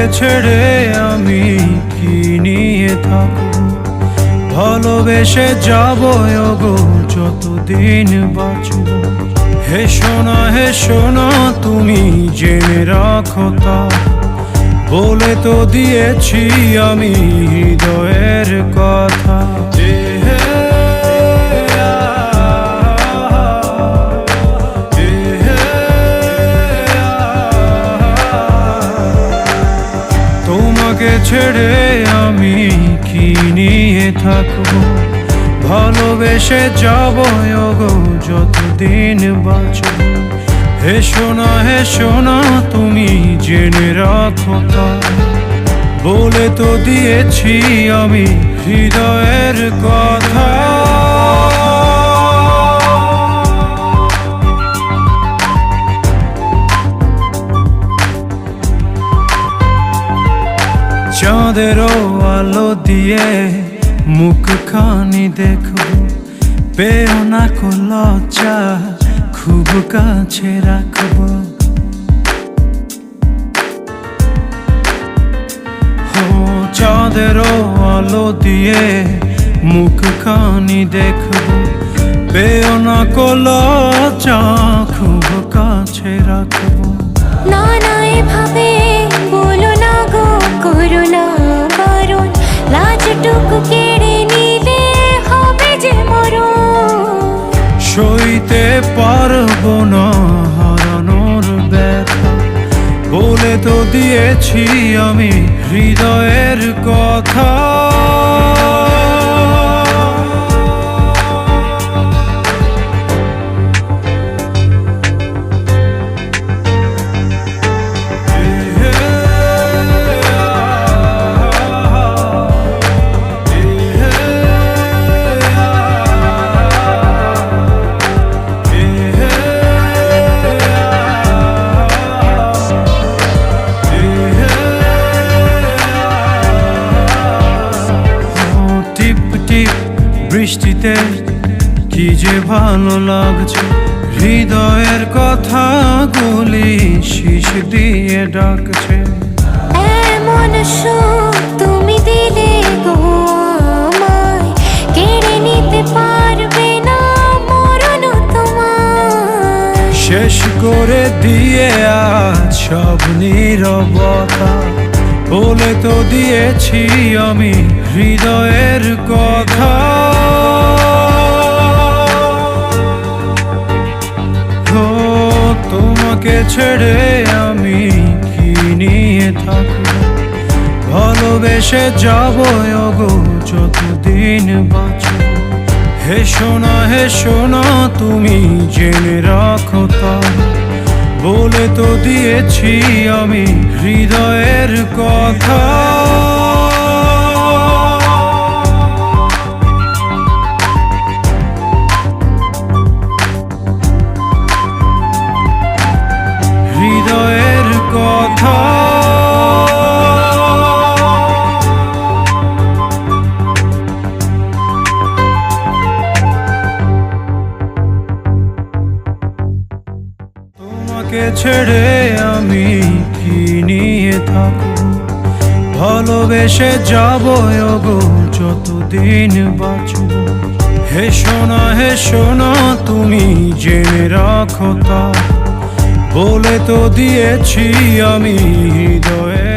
তোমাকে ছেড়ে আমি কি নিয়ে থাকব, ভালোবেসে যাব গো যতদিন বাঁচব। হে সোনা তুমি জেনে রাখো তা, বলে তো দিয়েছি আমি হৃদয়ের কথা। তোমাকে ছেড়ে আমি কি নিয়ে থাকবো, ভালোবেসে যাব গো যতদিন বাঁচব। হে সোনা তুমি জেনে রাখো তা, বলে তো দিয়েছি আমি হৃদয়ের কথা। চাঁদেরও আলো দিয়ে মুখখানি দেখো, পেও না কো লজ্জা, খুব কাছে রাখবো। চাঁদেরও আলো দিয়ে মুখখানি দেখবো, পেও না কো লজ্জা, খুব কাছে রাখবো। না না এভাবে বলো না গো, করো না বারণ, লাজটুকু কেড়ে নিলে হবে যে মরণ। সইতে পারবো না হারানোর ব্যথা, বলে তো দিয়েছি আমি হৃদয়ের কথা। বৃষ্টিতে কি যে ভালো লাগছে, হৃদয়ের কথা গুলি শীষ দিয়ে ডাকছে। এমন সুখ তুমি দিলে গো আমায়, কেড়ে নিতে পারবে না মরণ তোমার। শেষ করে দিয়ে আজ সব নীরবতা, বলে তো দিয়েছি আমি হৃদয়ের কথা। তোমাকে ছেড়ে আমি কি নিয়ে থাকবো, ভালোবেসে যাব গো যতদিন বাঁচব। হে সোনা তুমি জেনে রাখো তা, বলে তো দিয়েছি আমি হৃদয়ের কথা। হৃদয়ের কথা। তোমাকে ছেড়ে আমি কি নিয়ে থাকবো, ভালোবেসে যাব গো যতদিন বাঁচব। হে সোনা তুমি জেনে রাখো তা, বলে তো দিয়েছি আমি হৃদয়ে